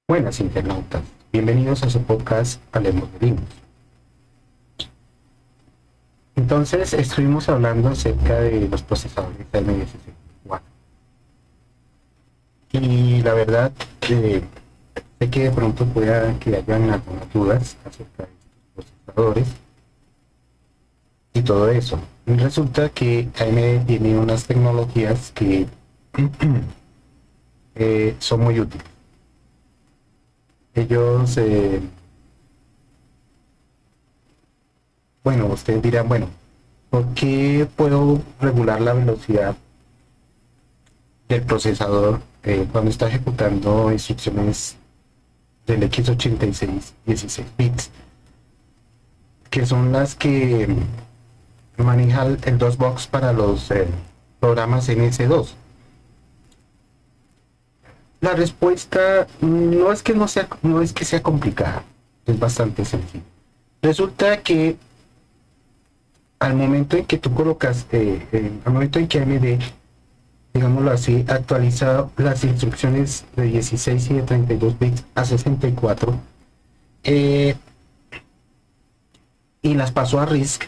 Buenas internautas, bienvenidos a su podcast Hablemos de Linux. Entonces estuvimos hablando acerca de los procesadores ARM64 y la verdad sé que de pronto pueda que hayan algunas dudas acerca de estos procesadores y todo eso. Resulta que AMD tiene unas tecnologías que son muy útiles. Ellos Bueno, ustedes dirán, bueno, ¿por qué puedo regular la velocidad del procesador cuando está ejecutando instrucciones del x86 16 bits, que son las que maneja el DOSBox para los programas MS2? La respuesta no es que sea complicada, es bastante sencilla. Resulta que al momento en que tú colocas, al momento en que AMD, digámoslo así, actualiza las instrucciones de 16 y de 32 bits a 64 y las pasó a RISC,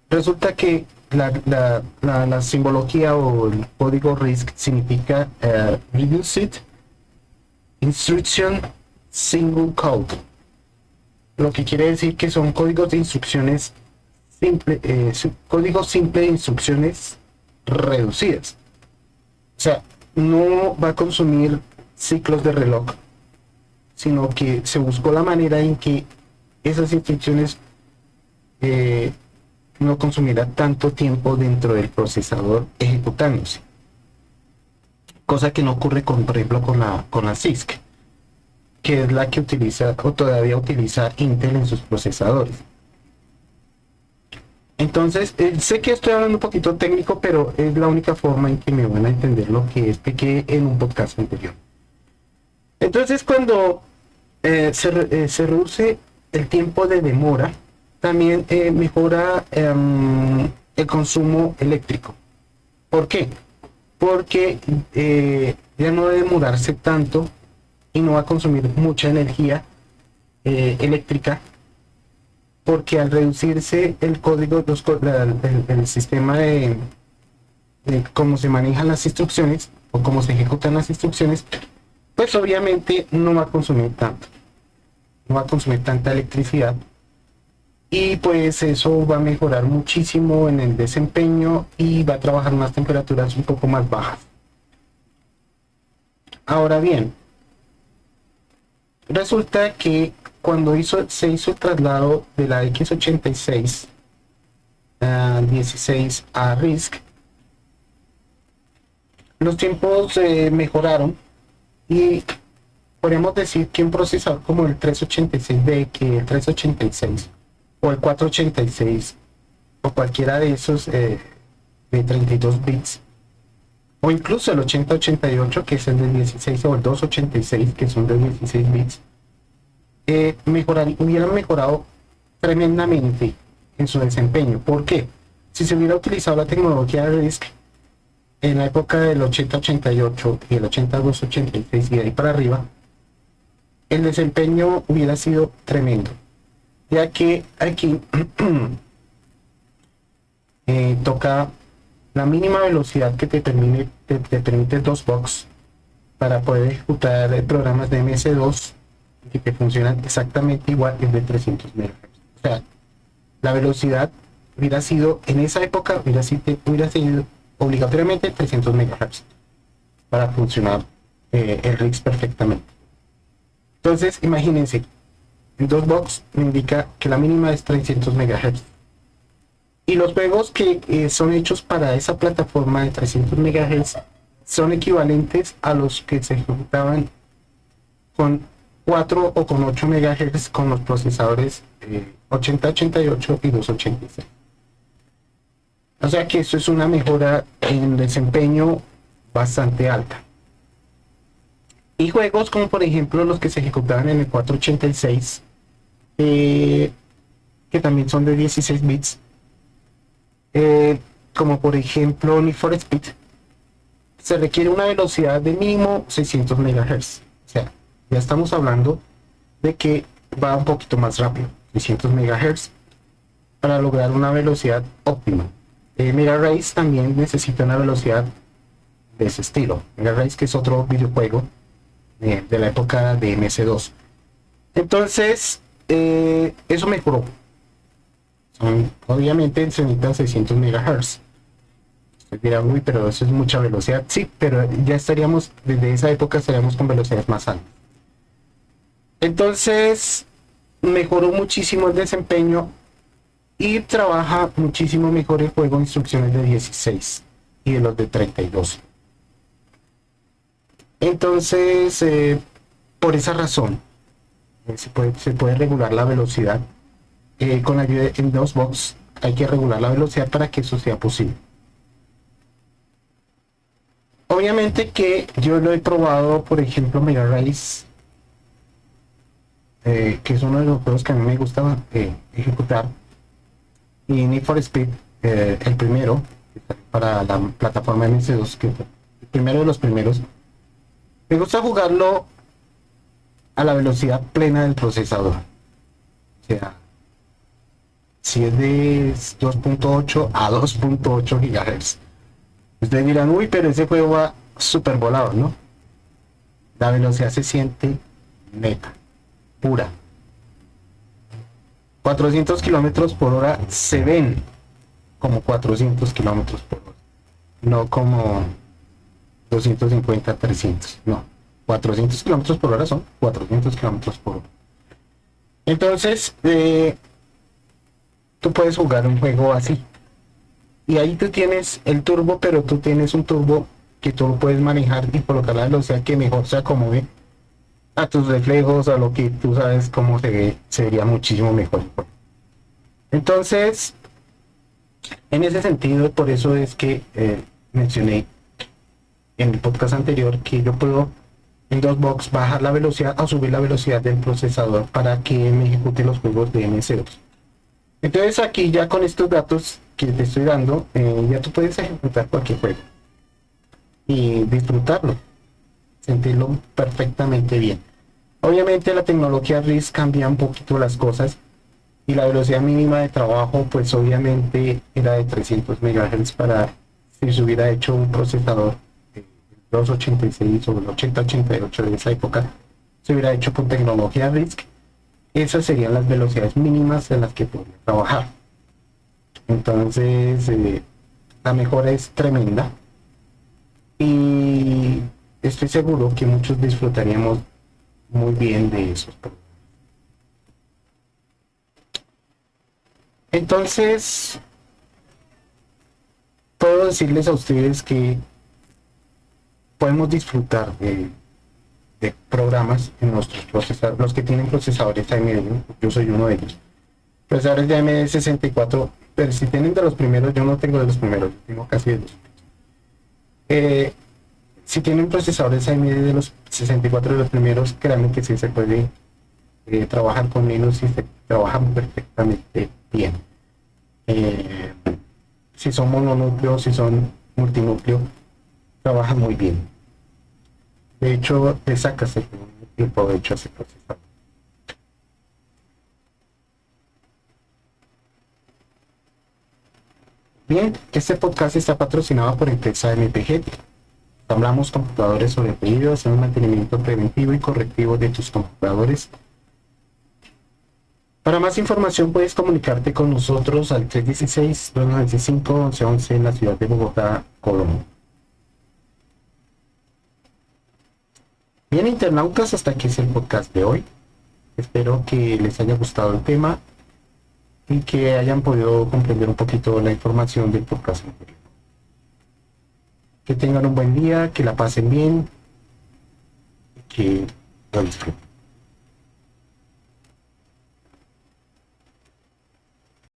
resulta que la simbología o el código RISC significa Reduced Instruction Single Code, lo que quiere decir que son códigos de instrucciones código simple de instrucciones reducidas. O sea, no va a consumir ciclos de reloj, sino que se buscó la manera en que esas instrucciones no consumirán tanto tiempo dentro del procesador ejecutándose. Cosa que no ocurre con, por ejemplo, con la CISC, que es la que utiliza o todavía utiliza Intel en sus procesadores. Entonces, sé que estoy hablando un poquito técnico, pero es la única forma en que me van a entender lo que expliqué en un podcast anterior. Entonces, cuando se reduce el tiempo de demora, también mejora el consumo eléctrico. ¿Por qué? Porque ya no debe demorarse tanto y no va a consumir mucha energía eléctrica, porque al reducirse el código, el sistema de cómo se manejan las instrucciones o cómo se ejecutan las instrucciones, pues obviamente no va a consumir tanto, no va a consumir tanta electricidad, y pues eso va a mejorar muchísimo en el desempeño y va a trabajar unas temperaturas un poco más bajas. Ahora bien, resulta que cuando se hizo el traslado de la x86 16 a RISC, los tiempos mejoraron y podemos decir que un procesador como el 386B, que el 386 o el 486 o cualquiera de esos de 32 bits, o incluso el 8088, que es el de 16, o el 286, que son de 16 bits, hubieran mejorado tremendamente en su desempeño. ¿Por qué? Si se hubiera utilizado la tecnología de RISC en la época del 8088 y el 8286 y de ahí para arriba, el desempeño hubiera sido tremendo, ya que aquí toca la mínima velocidad que te permite el DOSBox para poder ejecutar programas de MS2 que te funcionan exactamente igual, es de 300 MHz. O sea, la velocidad hubiera sido, en esa época, hubiera sido obligatoriamente 300 MHz para funcionar el RIX perfectamente. Entonces, imagínense, el DOSBox me indica que la mínima es 300 MHz. Y los juegos que son hechos para esa plataforma de 300 MHz son equivalentes a los que se ejecutaban con 4 o con 8 MHz con los procesadores 8088 y 286. O sea que eso es una mejora en desempeño bastante alta. Y juegos como por ejemplo los que se ejecutaban en el 486, que también son de 16 bits, como por ejemplo Need for Speed, se requiere una velocidad de mínimo 600 MHz. O sea, Ya estamos hablando de que va un poquito más rápido, 300 MHz, para lograr una velocidad óptima. Mega Race también necesita una velocidad de ese estilo. Mega Race, que es otro videojuego de la época de MS2. Entonces, eso mejoró. Obviamente se necesitan 600 MHz. Ustedes dirán, uy, pero eso es mucha velocidad. Sí, pero ya estaríamos, desde esa época estaríamos con velocidades más altas. Entonces, mejoró muchísimo el desempeño y trabaja muchísimo mejor el juego en instrucciones de 16 y de los de 32. Entonces, por esa razón, se puede regular la velocidad. Con la ayuda de DOSBox hay que regular la velocidad para que eso sea posible. Obviamente que yo lo he probado, por ejemplo, Mega Race, que es uno de los juegos que a mí me gustaba ejecutar, y Need for Speed, el primero, para la plataforma MS2, que fue el primero de los primeros. Me gusta jugarlo a la velocidad plena del procesador. O sea, si es de 2.8 a 2.8 GHz. Ustedes dirán, uy, pero ese juego va súper volado, ¿no? La velocidad se siente neta, pura. 400 kilómetros por hora se ven como 400 kilómetros por hora, no como 250, 300, no. 400 kilómetros por hora son 400 kilómetros por hora. Entonces, tú puedes jugar un juego así. Y ahí tú tienes el turbo, pero tú tienes un turbo que tú lo puedes manejar y colocar la velocidad que mejor se acomode a tus reflejos, a lo que tú sabes cómo se ve, sería muchísimo mejor. Entonces, en ese sentido, por eso es que mencioné en el podcast anterior que yo puedo en DOSBox bajar la velocidad o subir la velocidad del procesador para que me ejecute los juegos de MS2. Entonces aquí ya con estos datos que te estoy dando, ya tú puedes ejecutar cualquier juego y disfrutarlo, sentirlo perfectamente bien. Obviamente la tecnología RISC cambia un poquito las cosas y la velocidad mínima de trabajo pues obviamente era de 300 MHz para si se hubiera hecho un procesador 286 o el 8088 de esa época, se hubiera hecho con tecnología RISC. Esas serían las velocidades mínimas en las que podría trabajar. Entonces, la mejora es tremenda y estoy seguro que muchos disfrutaríamos muy bien de esos programas. Entonces, puedo decirles a ustedes que podemos disfrutar de programas en nuestros procesadores, los que tienen procesadores AMD, yo soy uno de ellos. Procesadores de AMD 64, pero si tienen de los primeros, yo no tengo de los primeros, yo tengo casi de los. Si tienen procesadores AMD de los 64 de los primeros, créanme que sí se puede trabajar con Linux y se trabajan perfectamente bien. Si son mononúcleos, si son multinúcleo, trabajan muy bien. De hecho, te sacas el provecho a ese procesador. Bien, este podcast está patrocinado por empresa MPG. Hablamos computadores sobre pedidos, hacemos mantenimiento preventivo y correctivo de tus computadores. Para más información puedes comunicarte con nosotros al 316-295-1111 en la ciudad de Bogotá, Colombia. Bien, internautas, hasta aquí es el podcast de hoy. Espero que les haya gustado el tema y que hayan podido comprender un poquito la información del podcast anterior. Que tengan un buen día, que la pasen bien y que lo disfruten.